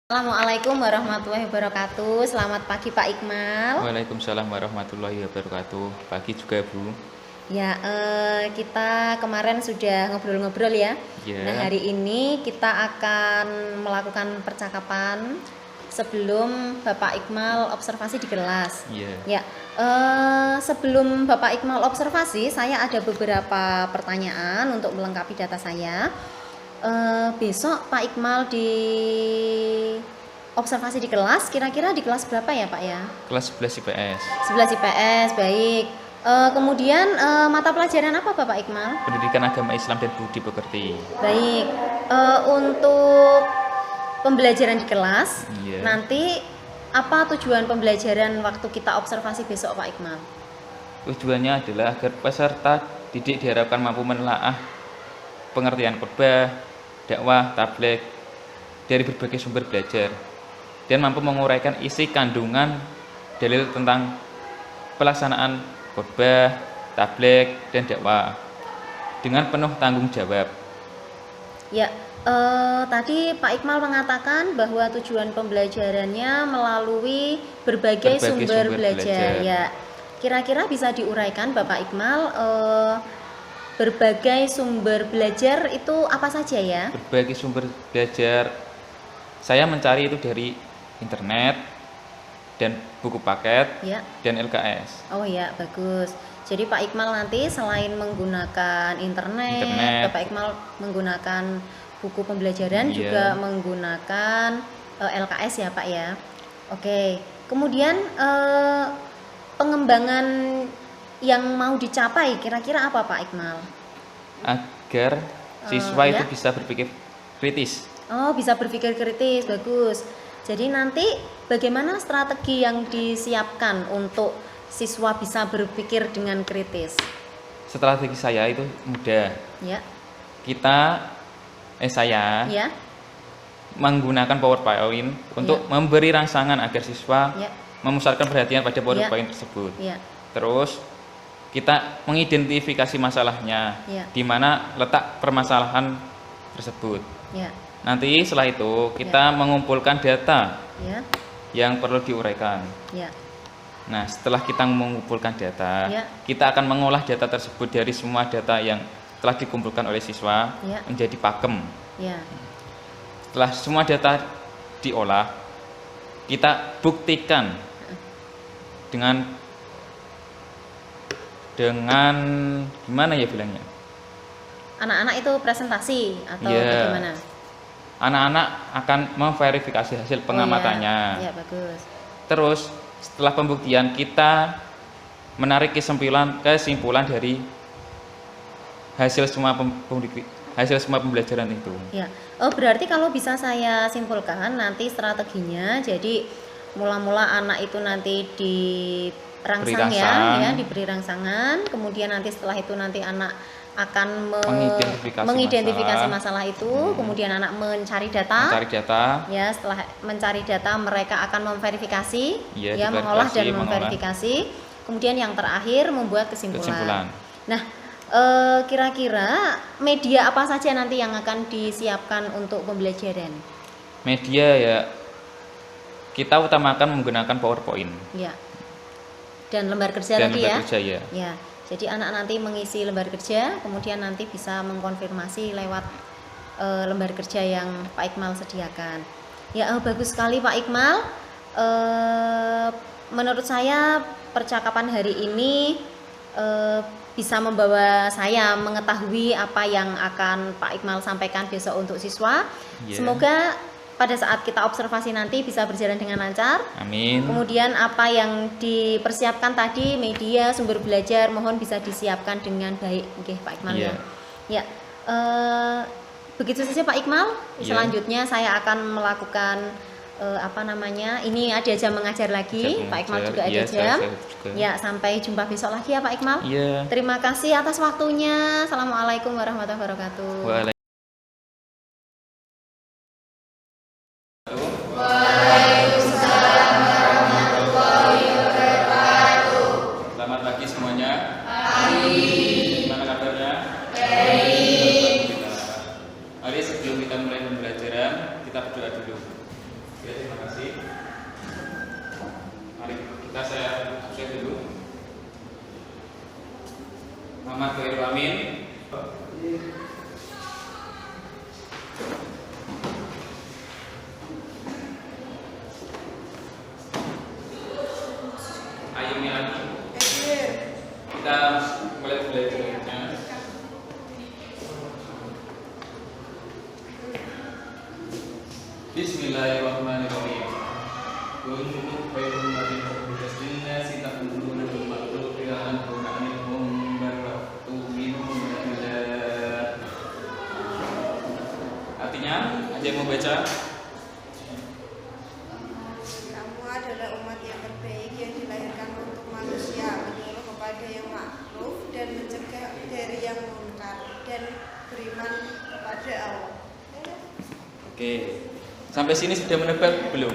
Assalamualaikum warahmatullahi wabarakatuh. Selamat pagi Pak Iqmal. Waalaikumsalam warahmatullahi wabarakatuh. Pagi juga Bu. Ya, kita kemarin sudah ngobrol-ngobrol ya. Ya. Nah, hari ini kita akan melakukan percakapan sebelum Bapak Iqmal observasi di kelas. Ya. Sebelum Bapak Iqmal observasi, saya ada beberapa pertanyaan untuk melengkapi data saya. Besok Pak Iqmal di observasi di kelas, kira-kira di kelas berapa ya Pak ya? Kelas 11 IPS. 11 IPS, baik. Kemudian mata pelajaran apa Bapak Iqmal? Pendidikan Agama Islam dan Budi Pekerti. Baik. Untuk pembelajaran di kelas, Ya. nanti apa tujuan pembelajaran waktu kita observasi besok Pak Iqmal? Tujuannya adalah agar peserta didik diharapkan mampu menelaah pengertian khotbah, dakwah, tabligh dari berbagai sumber belajar dan mampu menguraikan isi kandungan dalil tentang pelaksanaan khotbah, tabligh, dan dakwah dengan penuh tanggung jawab. Ya, tadi Pak Iqmal mengatakan bahwa tujuan pembelajarannya melalui berbagai sumber belajar. Ya, kira-kira bisa diuraikan Bapak Iqmal, berbagai sumber belajar itu apa saja ya? Berbagai sumber belajar saya mencari itu dari internet dan buku paket Ya. dan LKS. Oh ya, bagus. Jadi Pak Iqmal nanti selain menggunakan internet, Bapak Iqmal menggunakan buku pembelajaran, juga menggunakan LKS ya Pak ya. Oke. Kemudian pengembangan yang mau dicapai kira-kira apa Pak Iqmal? Agar siswa itu bisa berpikir kritis. Oh, bisa berpikir kritis, bagus. Jadi nanti bagaimana strategi yang disiapkan untuk siswa bisa berpikir dengan kritis? Strategi saya itu mudah. Ya. Saya Ya. menggunakan PowerPoint untuk memberi rangsangan agar siswa memusatkan perhatian pada PowerPoint tersebut. Ya. Terus kita mengidentifikasi masalahnya, di mana letak permasalahan tersebut. Ya. Nanti setelah itu kita mengumpulkan data Ya. yang perlu diuraikan. Ya. Nah, setelah kita mengumpulkan data, kita akan mengolah data tersebut dari semua data yang telah dikumpulkan oleh siswa menjadi pakem. Ya. Setelah semua data diolah, kita buktikan dengan gimana ya bilangnya? Anak-anak itu presentasi atau bagaimana? Anak-anak akan memverifikasi hasil pengamatannya. Ya, bagus. Terus setelah pembuktian kita menarik kesimpulan dari hasil semua pembelajaran itu. Ya. Oh, berarti kalau bisa saya simpulkan nanti strateginya, jadi mula-mula anak itu nanti diberi rangsangan, kemudian nanti setelah itu nanti anak akan mengidentifikasi masalah itu, kemudian anak mencari data. Ya, setelah mencari data mereka akan memverifikasi, mengolah dan memverifikasi. Kemudian yang terakhir membuat kesimpulan. Nah, kira-kira media apa saja nanti yang akan disiapkan untuk pembelajaran? Media ya kita utamakan menggunakan PowerPoint. Ya. Dan lembar kerja tadi ya. Ya. Jadi anak nanti mengisi lembar kerja, kemudian nanti bisa mengkonfirmasi lewat lembar kerja yang Pak Iqmal sediakan. Ya, bagus sekali Pak Iqmal. Menurut saya percakapan hari ini bisa membawa saya mengetahui apa yang akan Pak Iqmal sampaikan besok untuk siswa. Semoga pada saat kita observasi nanti bisa berjalan dengan lancar. Amin. Kemudian apa yang dipersiapkan tadi, media, sumber belajar, mohon bisa disiapkan dengan baik, Pak Iqmal ya. Ya, begitu saja Pak Iqmal. Selanjutnya saya akan melakukan ini ada jam mengajar lagi. Pak Iqmal juga ada jam. Ya, sampai jumpa besok lagi ya Pak Iqmal. Terima kasih atas waktunya. Assalamualaikum warahmatullahi wabarakatuh. Selamat pagi semuanya. Gimana kabarnya? Baik. Mari sebelum kita mulai pembelajaran, kita berdoa dulu. terima kasih. Mari saya cek dulu. Muhammad Khairul Amin. Ayo lagi. Kita mulai belajarnya. Bismillahirrahmanirrahim. Kuntum khairum ummatin ukhrijat lin-nasi ta'muruna bil ma'ruf wa tanhauna 'anil munkar wa tu'minuna billah. Artinya, ada yang mau baca? Kamu adalah umat yang terbaik yang dilahirkan untuk manusia, menyuruh kepada yang ma'ruf dan mencegah dari yang munkar dan beriman kepada Allah. Oke. Sampai sini sudah menebak belum?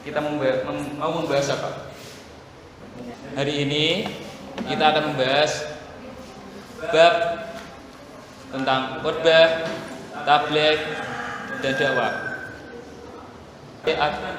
Kita mau membahas apa? Hari ini kita akan membahas bab tentang khotbah, tabligh, dan dakwah.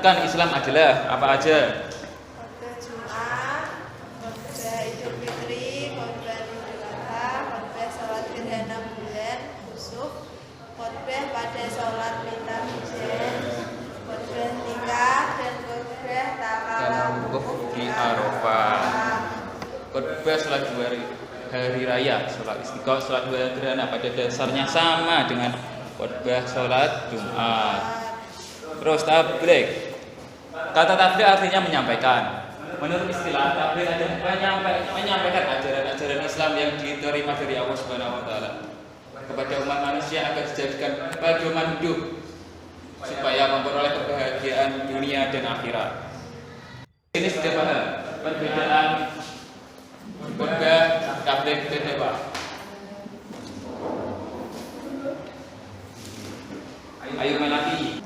Kan Islam adalah apa aja? Khotbah Jumat, khotbah Idul Fitri, khotbah Idul Adha, khotbah sholat gerhana bulan khusuf, khotbah pada sholat minta hujan, khotbah nikah, dan khotbah Tawaf di Arafah. Khotbah sholat dua hari raya, sholat istiqomah, sholat dua gerhana pada dasarnya sama dengan khotbah sholat Jumat. Terus tabligh. Kata tabligh artinya menyampaikan. Menurut istilah tabligh adalah menyampaikan ajaran-ajaran Islam yang diterima dari Allah Subhanahu wa taala kepada umat manusia agar dijadikan pedoman hidup supaya memperoleh kebahagiaan dunia dan akhirat. Ini sudah paham perbedaan khotbah, tabligh, dan dakwah. Ayo melati.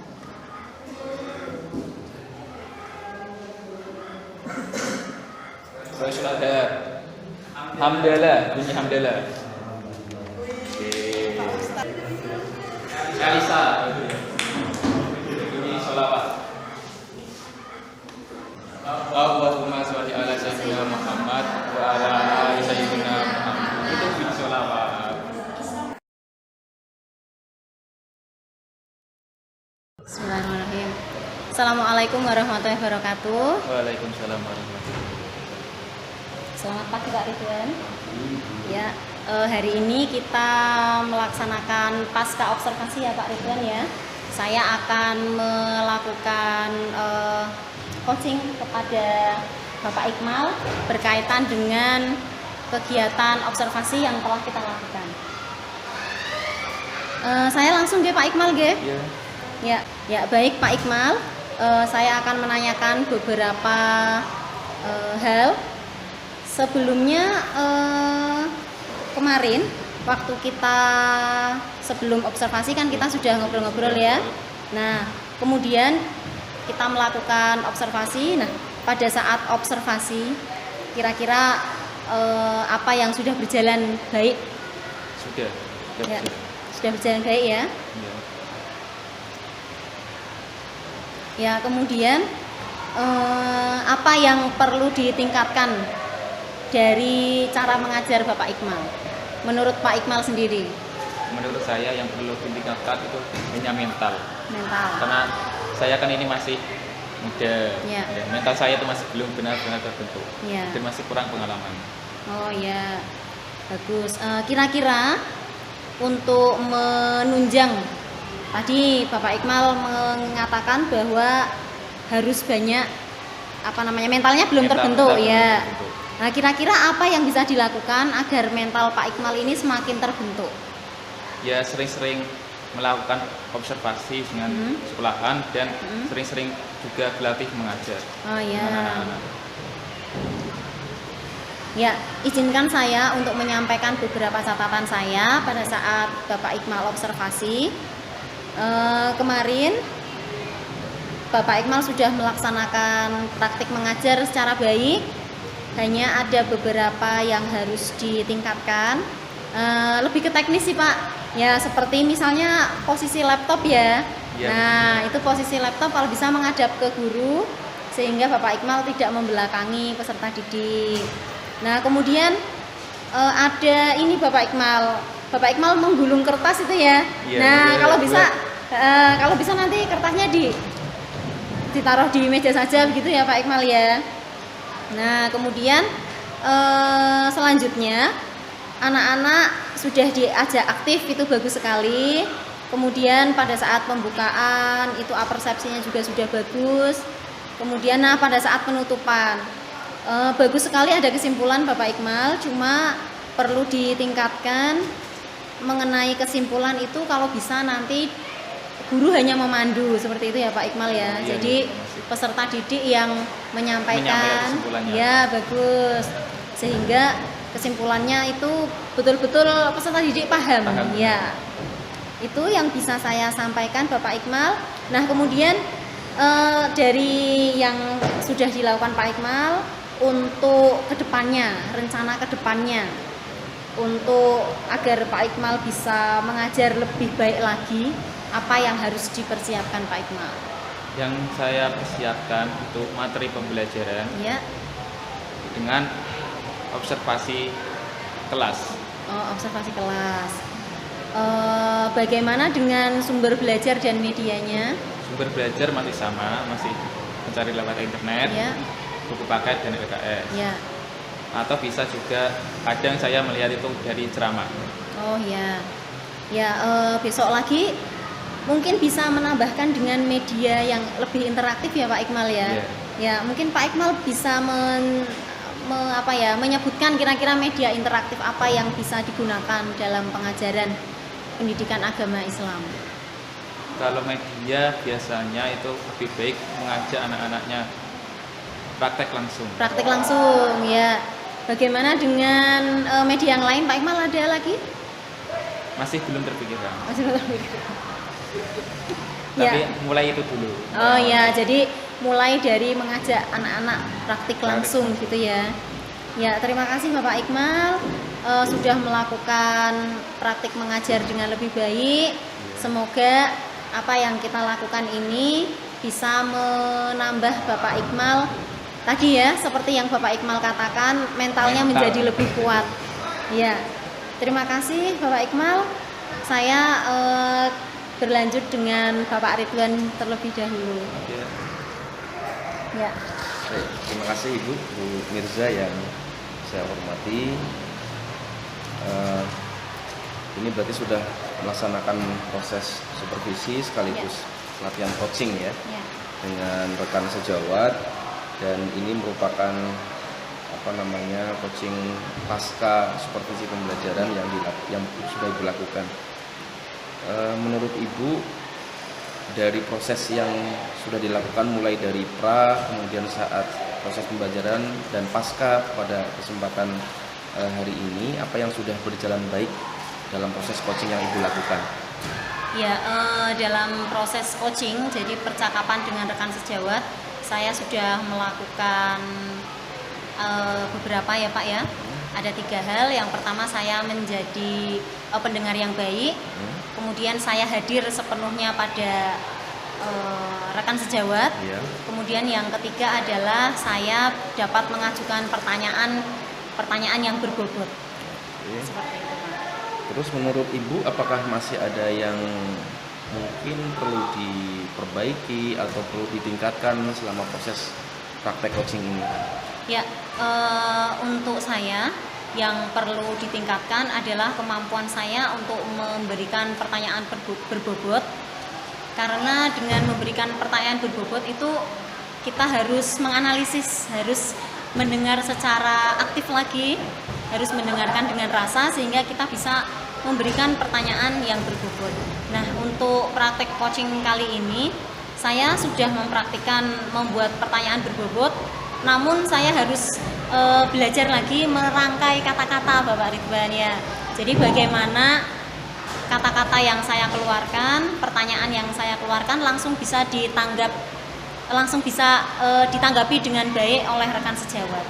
Rasulullah. Hamdalah, bunyi hamdalah. Alisa, bunyi sholawat. Allahumma sholli ala sayyidina Muhammad wa ala ali sayyidina Muhammad. Itu bunyi sholawat. Bismillahirrahmanirrahim. Assalamualaikum warahmatullahi wabarakatuh. Waalaikumsalam warahmatullahi wabarakatuh. Selamat pagi Pak Ridwan. Ya, hari ini kita melaksanakan pasca observasi ya Pak Ridwan ya. Saya akan melakukan coaching kepada Bapak Iqmal berkaitan dengan kegiatan observasi yang telah kita lakukan. Saya langsung ke Pak Iqmal ge. Ya. Ya baik Pak Iqmal. Saya akan menanyakan beberapa hal. Sebelumnya kemarin waktu kita sebelum observasi kan kita sudah ngobrol-ngobrol ya. Nah, kemudian kita melakukan observasi. Nah, pada saat observasi kira-kira apa yang sudah berjalan baik? Sudah. Ya, sudah berjalan baik ya. Ya. Ya, kemudian apa yang perlu ditingkatkan dari cara mengajar Bapak Iqmal? Menurut Pak Iqmal sendiri? Menurut saya yang perlu ditingkatkan itu hanya mental. Mental. Karena saya kan ini masih muda. Ya. Ya, mental saya itu masih belum benar-benar terbentuk. Ya. Dan masih kurang pengalaman. Oh ya, bagus. Kira-kira untuk menunjang, tadi Bapak Iqmal mengatakan bahwa harus banyak mentalnya belum terbentuk ya. Terbentuk. Nah, kira-kira apa yang bisa dilakukan agar mental Pak Iqmal ini semakin terbentuk? Ya, sering-sering melakukan observasi dengan sekolahan dan sering-sering juga berlatih mengajar. Oh ya. Dengan anak-anak. Ya, izinkan saya untuk menyampaikan beberapa catatan saya pada saat Bapak Iqmal observasi. Kemarin Bapak Iqmal sudah melaksanakan praktik mengajar secara baik. Hanya ada beberapa yang harus ditingkatkan. Lebih ke teknis sih Pak. Ya seperti misalnya posisi laptop ya. Iya. Nah, itu posisi laptop kalau bisa menghadap ke guru sehingga Bapak Iqmal tidak membelakangi peserta didik. Nah, kemudian ada ini Bapak Iqmal. Bapak Iqmal menggulung kertas itu ya. Iya, Nah, iya, kalau bisa nanti kertasnya ditaruh di meja saja begitu ya Pak Iqmal ya. Nah, kemudian selanjutnya anak-anak sudah diajak aktif, itu bagus sekali. Kemudian pada saat pembukaan itu persepsinya juga sudah bagus. Kemudian pada saat penutupan bagus sekali, ada kesimpulan Bapak Iqmal, cuma perlu ditingkatkan mengenai kesimpulan itu. Kalau bisa nanti guru hanya memandu seperti itu ya Pak Iqmal ya. Iya, Jadi iya, peserta didik yang menyampaikan kesimpulannya. ya bagus, sehingga kesimpulannya itu betul-betul peserta didik paham. Ya, itu yang bisa saya sampaikan Bapak Iqmal. Nah, kemudian dari yang sudah dilakukan Pak Iqmal, untuk kedepannya, rencana kedepannya untuk agar Pak Iqmal bisa mengajar lebih baik lagi, apa yang harus dipersiapkan Pak Iqmal? Yang saya persiapkan itu materi pembelajaran Ya. dengan observasi kelas. Observasi kelas. Bagaimana dengan sumber belajar dan medianya? Sumber belajar masih sama, masih mencari lewat internet, Ya. buku paket dan LKS. Ya. Atau bisa juga kadang saya melihat itu dari ceramah. Oh ya. Ya, besok lagi mungkin bisa menambahkan dengan media yang lebih interaktif ya Pak Iqmal ya. Iya. Ya, mungkin Pak Iqmal bisa menyebutkan kira-kira media interaktif apa yang bisa digunakan dalam pengajaran pendidikan agama Islam. Kalau media biasanya itu lebih baik mengajak anak-anaknya praktek langsung. Praktek langsung ya. Bagaimana dengan media yang lain Pak Iqmal, ada lagi? Masih belum terpikirkan. Masih belum terpikirkan. Tapi Ya. mulai itu dulu. Oh ya, jadi mulai dari mengajak anak-anak praktik langsung gitu ya. Ya, terima kasih Bapak Iqmal sudah melakukan praktik mengajar dengan lebih baik. Semoga apa yang kita lakukan ini bisa menambah Bapak Iqmal tadi ya, seperti yang Bapak Iqmal katakan, mentalnya menjadi lebih kuat. Ya, terima kasih Bapak Iqmal. Saya berlanjut dengan Bapak Ridwan terlebih dahulu. Ya. Ya. Baik, terima kasih Ibu Mirza yang saya hormati. Ini berarti sudah melaksanakan proses supervisi sekaligus latihan coaching ya, dengan rekan sejawat, dan ini merupakan coaching pasca supervisi pembelajaran yang sudah Ibu lakukan. Menurut Ibu, dari proses yang sudah dilakukan mulai dari kemudian saat proses pembelajaran dan pasca pada kesempatan hari ini, apa yang sudah berjalan baik dalam proses coaching yang Ibu lakukan? Ya, dalam proses coaching, jadi percakapan dengan rekan sejawat, saya sudah melakukan beberapa ya Pak ya. Ada 3 hal. Yang pertama, saya menjadi pendengar yang baik. Kemudian saya hadir sepenuhnya pada rekan sejawat. Ya. Kemudian yang ketiga adalah saya dapat mengajukan pertanyaan yang berbobot. Oke. Seperti itu Pak. Terus menurut Ibu, apakah masih ada yang mungkin perlu diperbaiki atau perlu ditingkatkan selama proses praktek coaching ini? Ya, untuk saya yang perlu ditingkatkan adalah kemampuan saya untuk memberikan pertanyaan berbobot. Karena dengan memberikan pertanyaan berbobot itu kita harus menganalisis, harus mendengar secara aktif lagi, harus mendengarkan dengan rasa sehingga kita bisa memberikan pertanyaan yang berbobot. Nah, untuk praktek coaching kali ini saya sudah mempraktikkan membuat pertanyaan berbobot, namun saya harus belajar lagi merangkai kata-kata Bapak Ridwan ya. Jadi bagaimana kata-kata yang saya keluarkan, pertanyaan yang saya keluarkan langsung bisa ditanggapi dengan baik oleh rekan sejawat.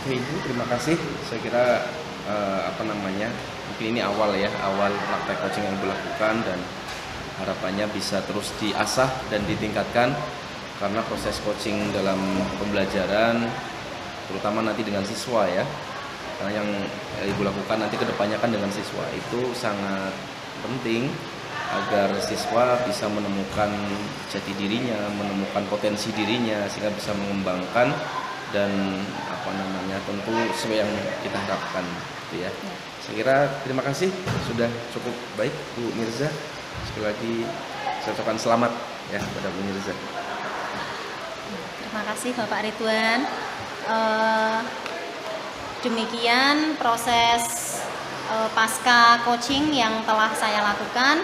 Oke Ibu, terima kasih. Saya kira mungkin ini awal praktek coaching yang Ibu lakukan, dan harapannya bisa terus diasah dan ditingkatkan, karena proses coaching dalam pembelajaran terutama nanti dengan siswa ya, karena yang ibu lakukan nanti kedepannya kan dengan siswa, itu sangat penting agar siswa bisa menemukan jati dirinya, menemukan potensi dirinya, sehingga bisa mengembangkan dan tentu sesuai yang kita harapkan gitu ya. Saya kira terima kasih, sudah cukup baik Bu Mirza. Sekali lagi saya ucapkan selamat ya kepada Bu Mirza. Terima kasih Bapak Ridwan. Demikian proses pasca coaching yang telah saya lakukan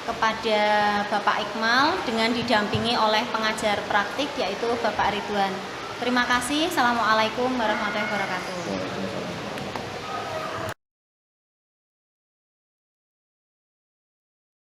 kepada Bapak Iqmal dengan didampingi oleh pengajar praktik yaitu Bapak Ridwan. Terima kasih. Assalamualaikum warahmatullahi wabarakatuh.